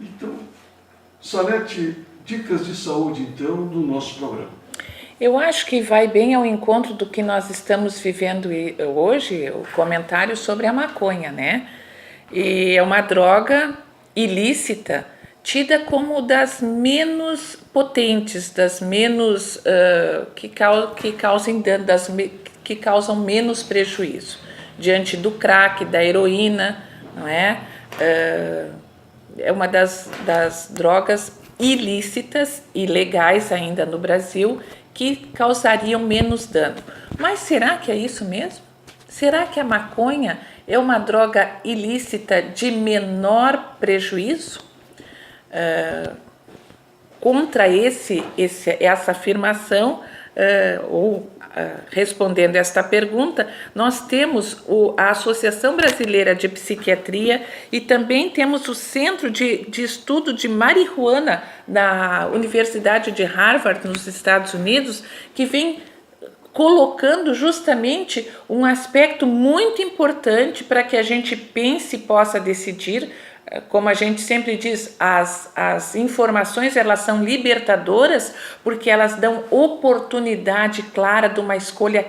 Então, Salete, dicas de saúde, então, do nosso programa. Eu acho que vai bem ao encontro do que nós estamos vivendo hoje, o comentário sobre a maconha, né? E é uma droga ilícita, tida como das menos potentes, das menos que causem dano, que causam menos prejuízo, diante do crack, da heroína, não é? É uma das drogas ilícitas e legais ainda no Brasil que causariam menos dano. Mas será que é isso mesmo? Será que a maconha é uma droga ilícita de menor prejuízo? Contra essa afirmação, respondendo esta pergunta, nós temos a Associação Brasileira de Psiquiatria e também temos o Centro de Estudo de Marihuana da Universidade de Harvard, nos Estados Unidos, que vem colocando justamente um aspecto muito importante para que a gente pense e possa decidir. Como a gente sempre diz, as informações elas são libertadoras porque elas dão oportunidade clara de uma escolha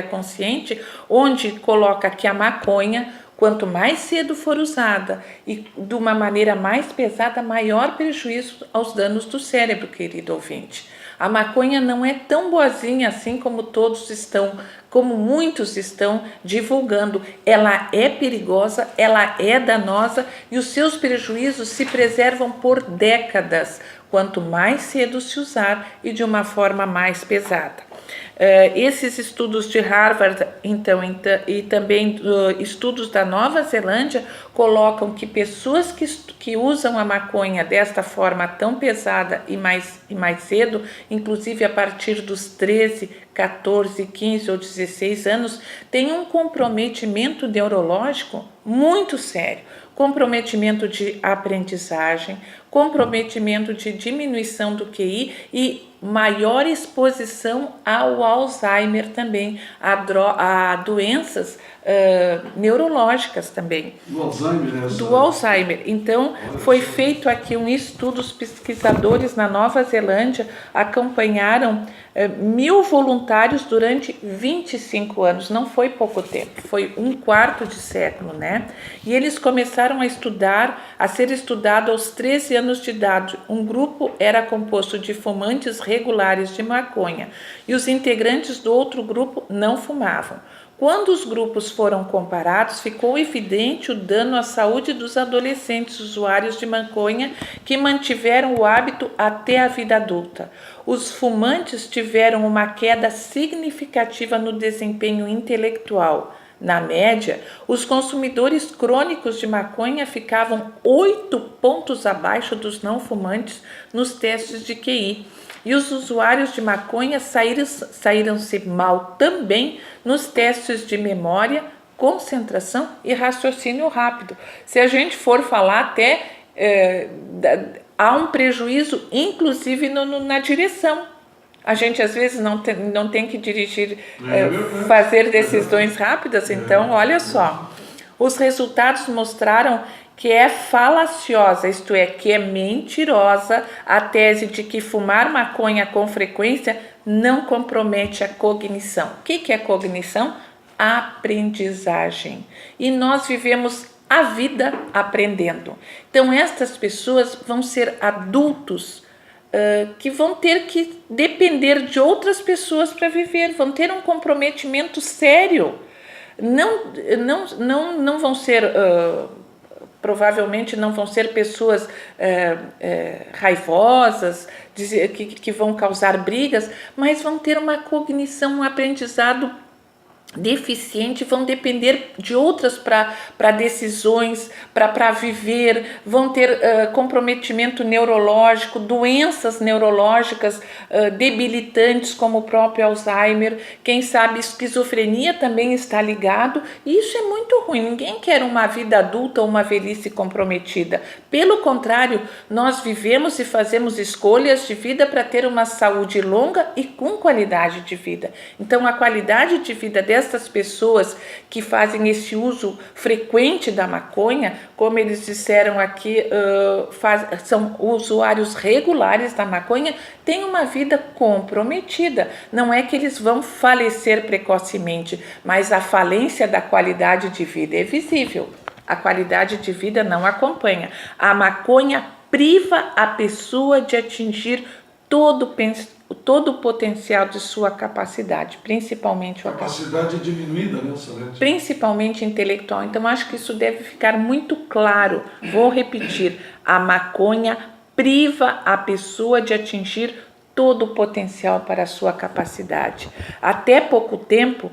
consciente, onde coloca que a maconha, quanto mais cedo for usada e de uma maneira mais pesada, maior prejuízo aos danos do cérebro, querido ouvinte. A maconha não é tão boazinha assim como muitos estão divulgando. Ela é perigosa, ela é danosa e os seus prejuízos se preservam por décadas, quanto mais cedo se usar e de uma forma mais pesada. Esses estudos de Harvard, então, e também estudos da Nova Zelândia, colocam que pessoas que usam a maconha desta forma tão pesada e mais cedo, inclusive a partir dos 13, 14, 15 ou 16 anos, têm um comprometimento neurológico muito sério. Comprometimento de aprendizagem, comprometimento de diminuição do QI e maior exposição ao Alzheimer também, a doenças neurológicas também. Do Alzheimer, né? Do Alzheimer. Então, foi feito aqui um estudo, os pesquisadores na Nova Zelândia acompanharam 1.000 voluntários durante 25 anos, não foi pouco tempo, foi um quarto de século, né? E eles começaram a ser estudado aos 13 anos de idade. Um grupo era composto de fumantes regulares de maconha e os integrantes do outro grupo não fumavam. Quando os grupos foram comparados, ficou evidente o dano à saúde dos adolescentes usuários de maconha que mantiveram o hábito até a vida adulta. Os fumantes tiveram uma queda significativa no desempenho intelectual. Na média, os consumidores crônicos de maconha ficavam 8 pontos abaixo dos não fumantes nos testes de QI. E os usuários de maconha saíram-se mal também nos testes de memória, concentração e raciocínio rápido. Se a gente for falar até, há um prejuízo inclusive na direção. A gente às vezes não tem que dirigir, fazer decisões rápidas, então olha só. Os resultados mostraram que é falaciosa, isto é, que é mentirosa, a tese de que fumar maconha com frequência não compromete a cognição. O que é cognição? Aprendizagem. E nós vivemos a vida aprendendo. Então, estas pessoas vão ser adultos que vão ter que depender de outras pessoas para viver, vão ter um comprometimento sério. Não vão ser... provavelmente não vão ser pessoas raivosas, que vão causar brigas, mas vão ter uma cognição, um aprendizado deficiente, vão depender de outras para decisões, para viver, vão ter comprometimento neurológico, doenças neurológicas debilitantes como o próprio Alzheimer, quem sabe esquizofrenia também está ligado, e isso é muito ruim. Ninguém quer uma vida adulta ou uma velhice comprometida. Pelo contrário, nós vivemos e fazemos escolhas de vida para ter uma saúde longa e com qualidade de vida. Então, a qualidade de vida dessa essas pessoas que fazem esse uso frequente da maconha, como eles disseram aqui, são usuários regulares da maconha, têm uma vida comprometida. Não é que eles vão falecer precocemente, mas a falência da qualidade de vida é visível. A qualidade de vida não acompanha. A maconha priva a pessoa de atingir todo o potencial de sua capacidade, principalmente a capacidade diminuída, né, Salete? Principalmente intelectual. Então, acho que isso deve ficar muito claro. Vou repetir: a maconha priva a pessoa de atingir todo o potencial para a sua capacidade. Até pouco tempo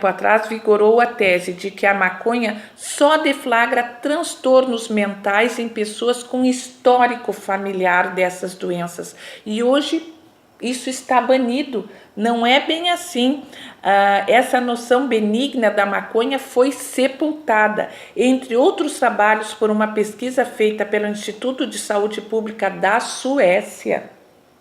atrás, vigorou a tese de que a maconha só deflagra transtornos mentais em pessoas com histórico familiar dessas doenças. E hoje isso está banido. Não é bem assim. Essa noção benigna da maconha foi sepultada, entre outros trabalhos, por uma pesquisa feita pelo Instituto de Saúde Pública da Suécia.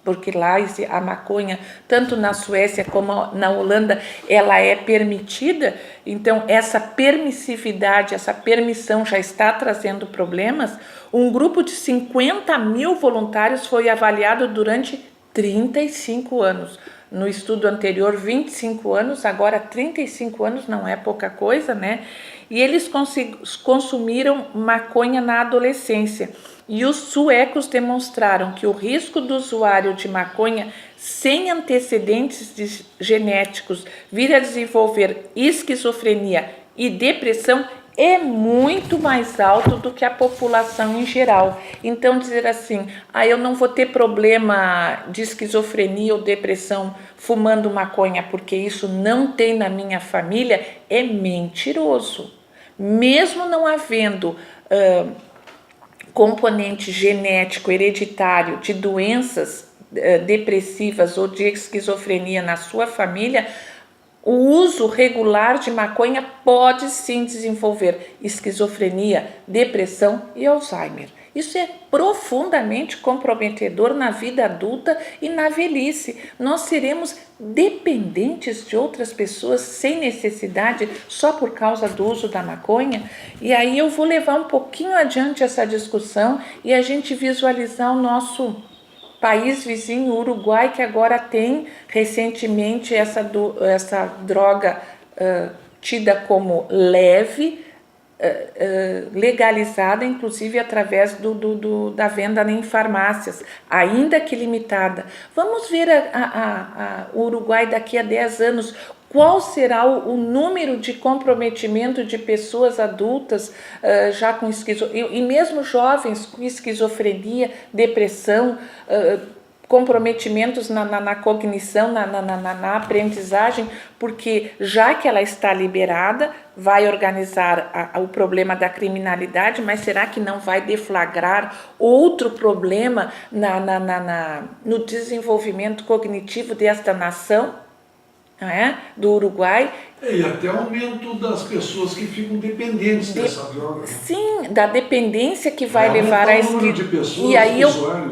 Porque lá a maconha, tanto na Suécia como na Holanda, ela é permitida. Então, essa permissividade, essa permissão já está trazendo problemas. Um grupo de 50 mil voluntários foi avaliado durante 35 anos. No estudo anterior, 25 anos, agora 35 anos, não é pouca coisa, né? E eles consumiram maconha na adolescência. E os suecos demonstraram que o risco do usuário de maconha sem antecedentes genéticos vir a desenvolver esquizofrenia e depressão é muito mais alto do que a população em geral. Então, dizer assim, eu não vou ter problema de esquizofrenia ou depressão fumando maconha, porque isso não tem na minha família, é mentiroso. Mesmo não havendo componente genético hereditário de doenças depressivas ou de esquizofrenia na sua família, o uso regular de maconha pode sim desenvolver esquizofrenia, depressão e Alzheimer. Isso é profundamente comprometedor na vida adulta e na velhice. Nós seremos dependentes de outras pessoas sem necessidade só por causa do uso da maconha. E aí eu vou levar um pouquinho adiante essa discussão e a gente visualizar o nosso país vizinho, Uruguai, que agora tem recentemente essa droga tida como leve, legalizada, inclusive através da venda em farmácias, ainda que limitada. Vamos ver o Uruguai daqui a 10 anos. Qual será o número de comprometimento de pessoas adultas já com esquizofrenia, e mesmo jovens com esquizofrenia, depressão, comprometimentos na cognição, na aprendizagem, porque já que ela está liberada, vai organizar o problema da criminalidade, mas será que não vai deflagrar outro problema no desenvolvimento cognitivo desta nação, não é? Do Uruguai? E até o aumento das pessoas que ficam dependentes dessa droga. Sim, da dependência que vai levar a número de pessoas, e aí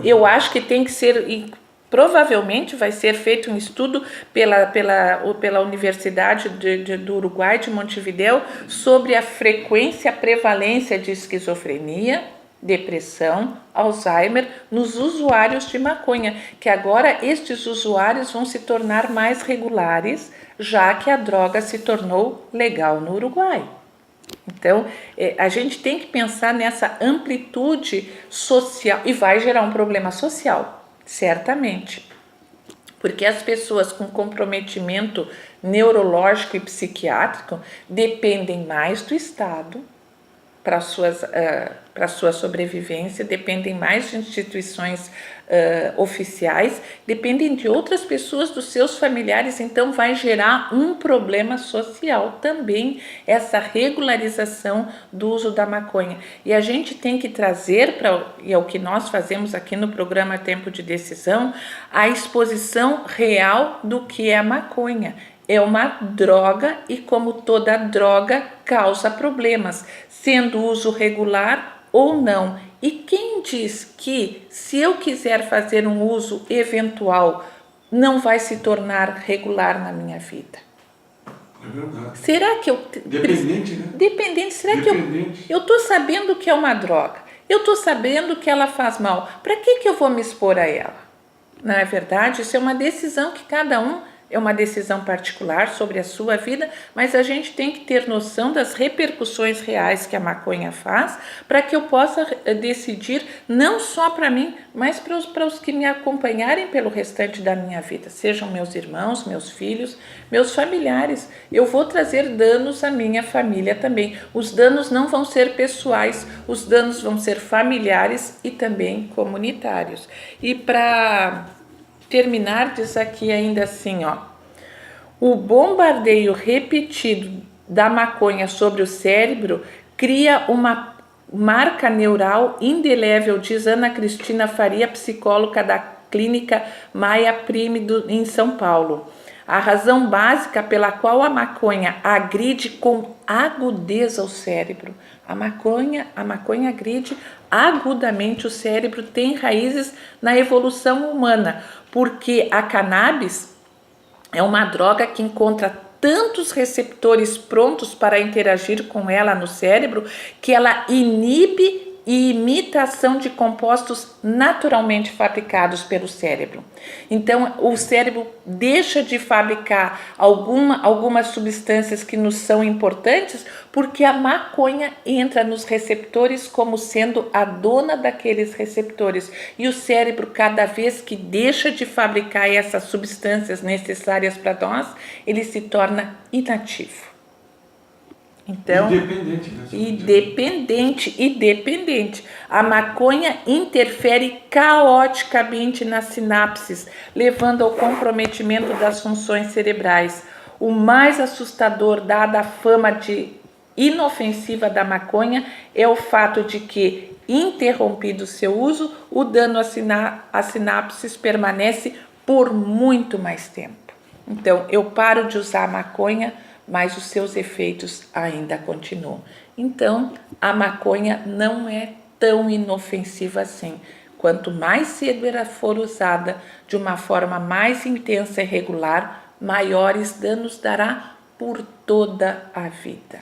eu acho que tem que ser, e provavelmente vai ser feito um estudo pela Universidade do Uruguai, de Montevideo, sobre a frequência, a prevalência de esquizofrenia, depressão, Alzheimer nos usuários de maconha, que agora estes usuários vão se tornar mais regulares, já que a droga se tornou legal no Uruguai. Então, a gente tem que pensar nessa amplitude social, e vai gerar um problema social, certamente, porque as pessoas com comprometimento neurológico e psiquiátrico dependem mais do Estado para a sua sobrevivência, dependem mais de instituições oficiais, dependem de outras pessoas, dos seus familiares. Então vai gerar um problema social também, essa regularização do uso da maconha. E a gente tem que trazer, e é o que nós fazemos aqui no programa Tempo de Decisão, a exposição real do que é a maconha. É uma droga e, como toda droga, causa problemas, sendo uso regular ou não. E quem diz que, se eu quiser fazer um uso eventual, não vai se tornar regular na minha vida? É verdade. Será que eu... Dependente, né? Dependente. Será Dependente. que eu estou sabendo que é uma droga? Eu estou sabendo que ela faz mal. Para que eu vou me expor a ela? Não é verdade? Isso é uma decisão que cada um... É uma decisão particular sobre a sua vida, mas a gente tem que ter noção das repercussões reais que a maconha faz para que eu possa decidir não só para mim, mas para os que me acompanharem pelo restante da minha vida, sejam meus irmãos, meus filhos, meus familiares. Eu vou trazer danos à minha família também. Os danos não vão ser pessoais, os danos vão ser familiares e também comunitários. E para terminar, diz aqui ainda assim, ó: o bombardeio repetido da maconha sobre o cérebro cria uma marca neural indelével, diz Ana Cristina Faria, psicóloga da Clínica Maia Prime em São Paulo. A razão básica pela qual a maconha agride com agudeza o cérebro. A maconha agride agudamente o cérebro, tem raízes na evolução humana, porque a cannabis é uma droga que encontra tantos receptores prontos para interagir com ela no cérebro que ela inibe e imitação de compostos naturalmente fabricados pelo cérebro. Então, o cérebro deixa de fabricar algumas substâncias que nos são importantes porque a maconha entra nos receptores como sendo a dona daqueles receptores. E o cérebro, cada vez que deixa de fabricar essas substâncias necessárias para nós, ele se torna inativo. Então, independente. A maconha interfere caoticamente nas sinapses, levando ao comprometimento das funções cerebrais. O mais assustador, dada a fama de inofensiva da maconha, é o fato de que, interrompido seu uso, o dano às sinapses permanece por muito mais tempo. Então, eu paro de usar a maconha, mas os seus efeitos ainda continuam. Então, a maconha não é tão inofensiva assim. Quanto mais cedo ela for usada de uma forma mais intensa e regular, maiores danos dará por toda a vida.